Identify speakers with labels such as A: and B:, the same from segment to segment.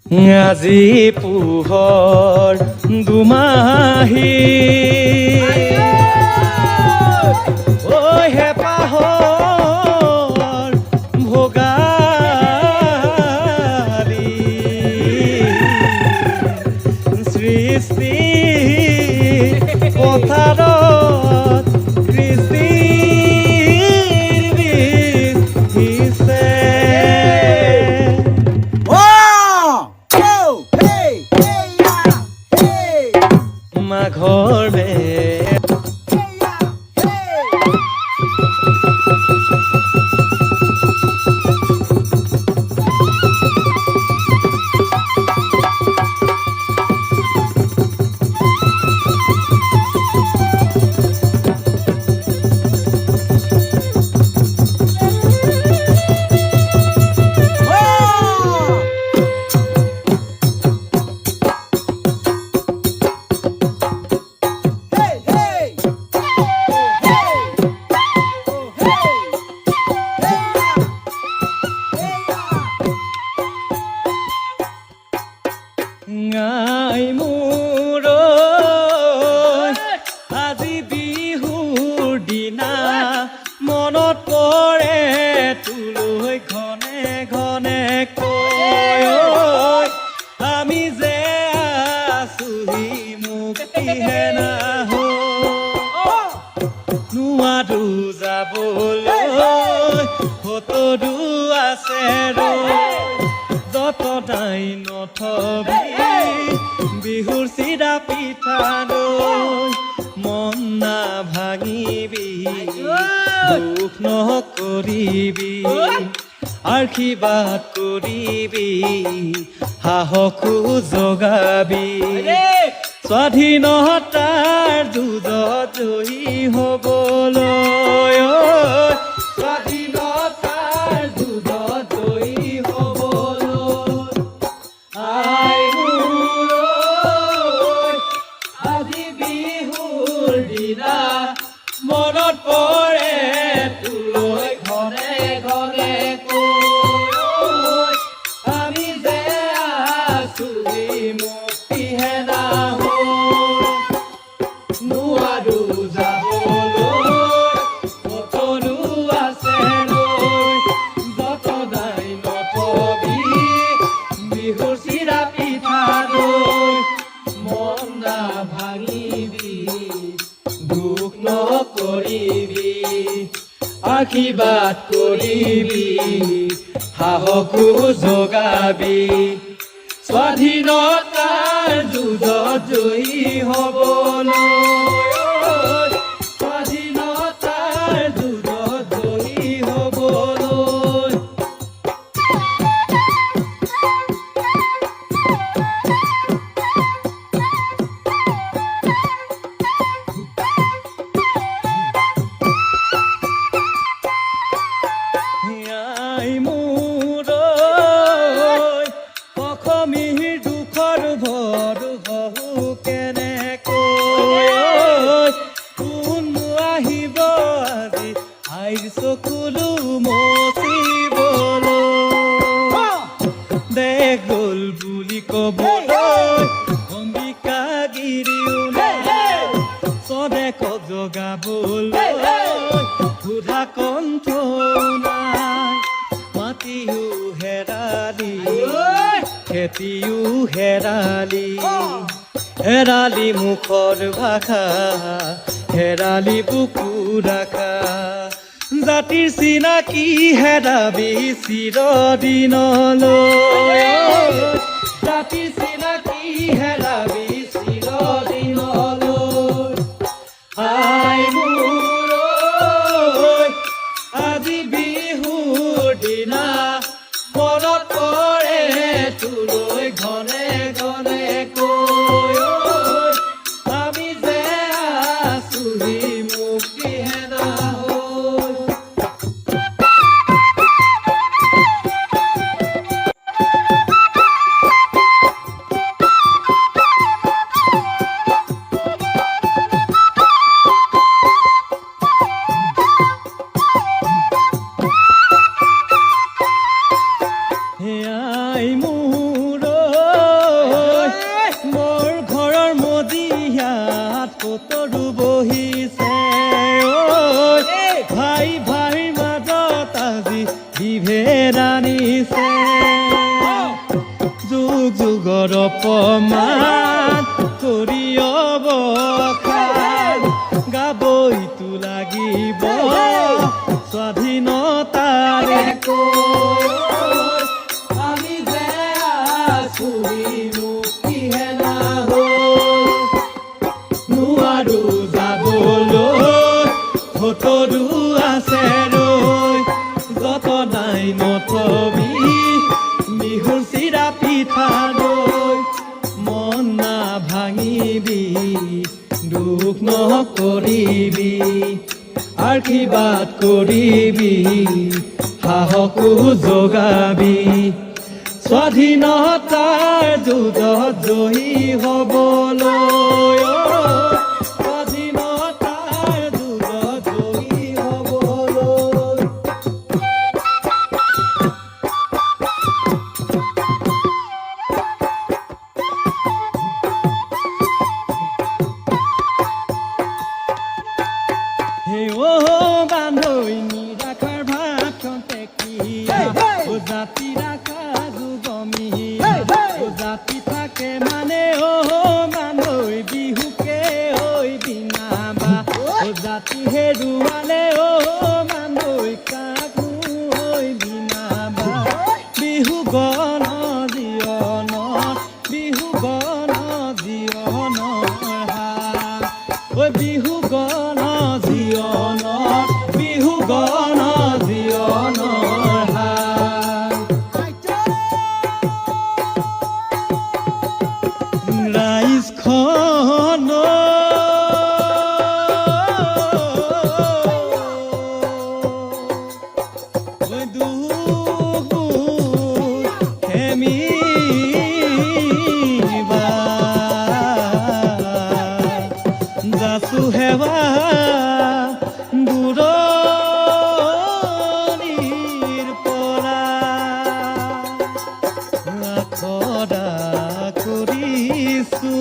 A: আজি পোহৰ দুমাহী ঐ হেঁপাহৰ ভোগালী সৃষ্টি পথাৰত কৃষ্টিৰ বীজ সিঁচে মাঘৰ আই মোৰ আজি বিহুৰ দিনা মনত পৰে তোলৈ ঘনে ঘনে কৈ আমি যে আছোহি মুক্তিহে নোৱাৰো যাবলৈ কতদূৰ আছে যতনাই নথবি বিহুৰ চিৰা পিঠা দৈ মন নাভাঙিবি দুখ নকৰিবি আশীৰ্বাদ কৰিবি সাহসো জগাবি স্বাধীনতাৰ যুঁজত জয়ী হ'বলৈ স্বাধীনতাৰ যুঁজত জয়ী হ'বলৈ আই মোৰ আজি বিহুৰ দিনা মনত পৰে তোলৈ ঘনে ঘনে কৈ আমি যে আছোহি মুক্তিহে নোৱাৰো যাবলৈ কতদূৰ আছে যতনাই নথবি বিহুৰ চিৰা পিঠা দৈ মন নাভাঙিবি দুখ নকৰিবি আশীৰ্বাদ কৰিবি সাহসো জগাবি স্বাধীনতাৰ যুঁজত জয়ী হ'বলৈ স্বাধীনতাৰ যুঁজত জয়ী হ'বলৈ আই মোৰ অসমীৰ দুখৰ ভৰ হহু কেনেকৈ কোন আহিব আজি আইৰ চকুলো মচিবলৈ দেখ গ'ল বুলি ক'বলৈ অম্বিকা গিৰিও স্বদেশক জগাবলৈ সুধা কণ্ঠ নাই মাটিও হেৰালি খেতিও হেৰালি হেৰালি মুখৰ ভাষা হেৰালি বুকু ৰাখা জাতিৰ চিনাকি হেৰাবি চিৰদিনলৈ জাতিৰ চিনাকি হেৰাবি চিৰদিনলৈ আই মোৰ আজি বিহুৰ দিনা মনত পৰে তোলৈ ঘনে ঘনে কৈ আমি যে আছোহি মুক্তিহে আই মোৰ যুগৰ অপমান কৰি অৱসান গাবইতো লাগিব স্বাধীনতাৰে কৈ আমি যে আছো কিহে নহ'ল নোৱাৰো যাবলৈ ভোটৰো আছে ৰৈ যতনাই নথবি বিহুৰ চিৰা পিঠা দৈ মন নাভাঙিবি দুখ নকৰিবি আশীৰ্বাদ কৰিবি সাহসো যোগাবি স্বাধীনতাৰ যুঁজত জয়ী হ'বলৈ স্বাধীনতাৰ যুঁজত জয়ী হ'বলৈ হে বান্ধৈ নিৰাখাৰ ভাতখন টেকিয়া জাতি ৰাখা যুগমীয়া জাতি থাকে মানে বান্ধৈ বিহুকে ঐ বিনাবা জাতি হেৰুৱালে বান্ধৈ কাকো ঐ বিনাবা বিহু গণ জীৱনত বিহু গণ জীৱনৰ হাত ঐ বিহু গণ জীৱনত বিহু গণ জীৱনৰ ৰাইজখন যাচু হেৱা দূৰণিৰ পৰা আখৰা কৰিছো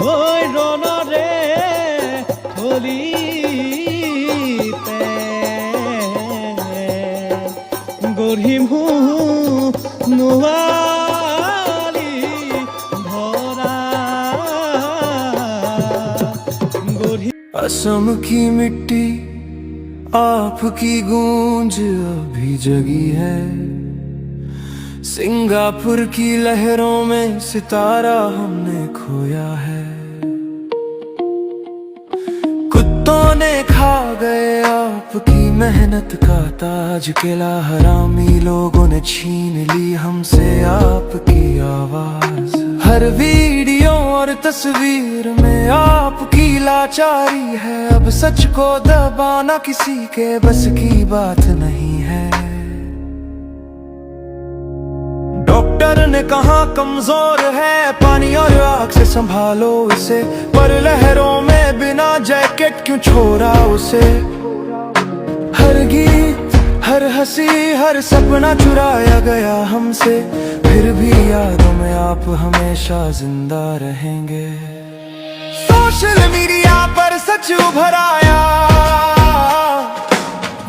A: ঐ ৰণৰে থলিতে গঢ়িম নোৱালি ধৰা
B: असम की मिट्टी आपकी गूंज अभी जगी है सिंगापुर की लहरों में सितारा हमने खोया है कुत्तों ने खा गए आपकी मेहनत का ताज किला हरामी लोगों ने छीन ली हमसे आपकी आवाज हर वीडियो और तस्वीर में आपकी लाचारी है अब सच को दबाना किसी के बस की बात नहीं है डॉक्टर ने कहा कमजोर है पानी और आग से संभालो इसे पर लहरों में बिना जैकेट क्यों छोड़ा उसे हर गीत हर हंसी हर सपना चुराया गया हमसे फिर भी यादों में आप हमेशा जिंदा रहेंगे सोशल मीडिया पर सच उभर आया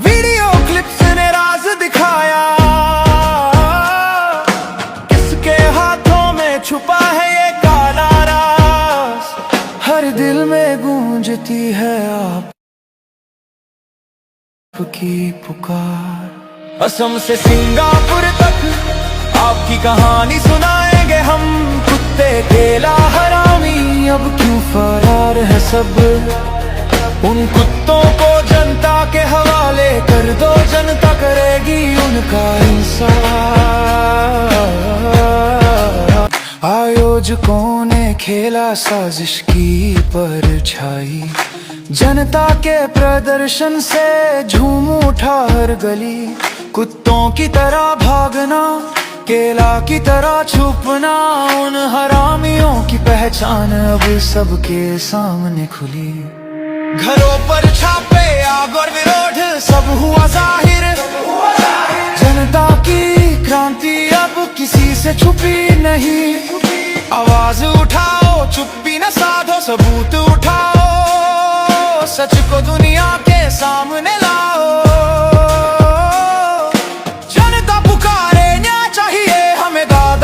B: वीडियो क्लिप्स ने राज दिखाया किसके हाथों में छुपा है ये काला राज हर दिल में गूंजती है आपकी पुकार असम से सिंगापुर तक आपकी कहानी सुनाएंगे हम कुत्ते केला हरामी अब क्यों फरार है सब उन कुत्तों को जनता के हवाले कर दो जनता करेगी उनका इंसाफ आयोजकों ने खेला साजिश की परछाई जनता के प्रदर्शन से झूम उठा हर गली कुत्तों की तरह भागना केला की तरह छुपना उन हरामियों की पहचान अब सबके सामने खुली घरों पर छापे आग और विरोध सब हुआ जाहिर जनता की क्रांति अब किसी से छुपी नहीं आवाज उठाओ चुप्पी न साधो सबूत उठाओ सच को दुनिया के सामने लाओ जनता पुकारे न्याय चाहिए हमें दाद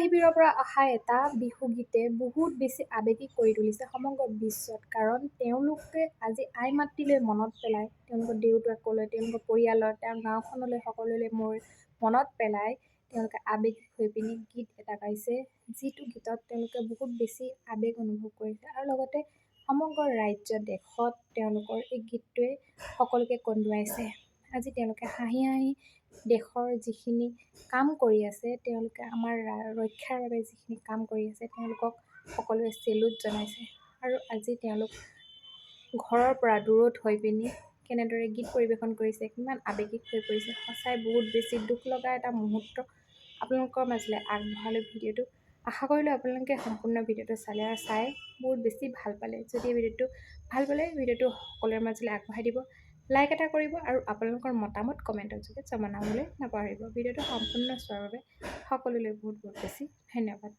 C: শিবিৰৰ পৰা অহা এটা বিহু গীতে বহুত বেছি আৱেগিক কৰি তুলিছে সমগ্ৰ বিশ্বত। কাৰণ তেওঁলোকে আজি আই মাতৃলৈ মনত পেলাই, তেওঁলোকৰ দেউতাকলৈ, তেওঁলোকৰ পৰিয়ালৰ, তেওঁৰ গাঁওখনলৈ, সকলোলৈ মনত পেলাই তেওঁলোকে আৱেগিক হৈ পিনি গীত এটা গাইছে, যিটো গীতত তেওঁলোকে বহুত বেছি আৱেগ অনুভৱ কৰিছে। আৰু লগতে সমগ্ৰ ৰাজ্য দেশত তেওঁলোকৰ এই গীতটোৱে সকলোকে কন্দুৱাইছে। আজি তেওঁলোকে হাঁহি হাঁহি দেশৰ যিখিনি কাম কৰি আছে, তেওঁলোকে আমাৰ ৰক্ষাৰ বাবে যিখিনি কাম কৰি আছে, তেওঁলোকক সকলোৱে চেলুট জনাইছে। আৰু আজি তেওঁলোক ঘৰৰ পৰা দূৰত হৈ পিনি কেনেদৰে গীত পৰিৱেশন কৰিছে, কিমান আৱেগিক হৈ পৰিছে, সঁচাই বহুত বেছি দুখ লগা এটা মুহূৰ্ত আপোনালোকৰ মাজলৈ আগবঢ়ালোঁ ভিডিঅ'টো। আশা কৰিলোঁ আপোনালোকে সম্পূৰ্ণ ভিডিঅ'টো চালে আৰু চাই বহুত বেছি ভাল পালে। যদি ভিডিঅ'টো ভাল পালে ভিডিঅ'টো সকলোৰে মাজলৈ আগবঢ়াই দিব, লাইক এটা কৰিব আৰু আপোনালোকৰ মতামত কমেণ্টৰ যোগে জনাবলৈ নাপাহৰিব। ভিডিঅ'টো সম্পূৰ্ণ চোৱাৰ বাবে সকলোলৈ বহুত বেছি ধন্যবাদ।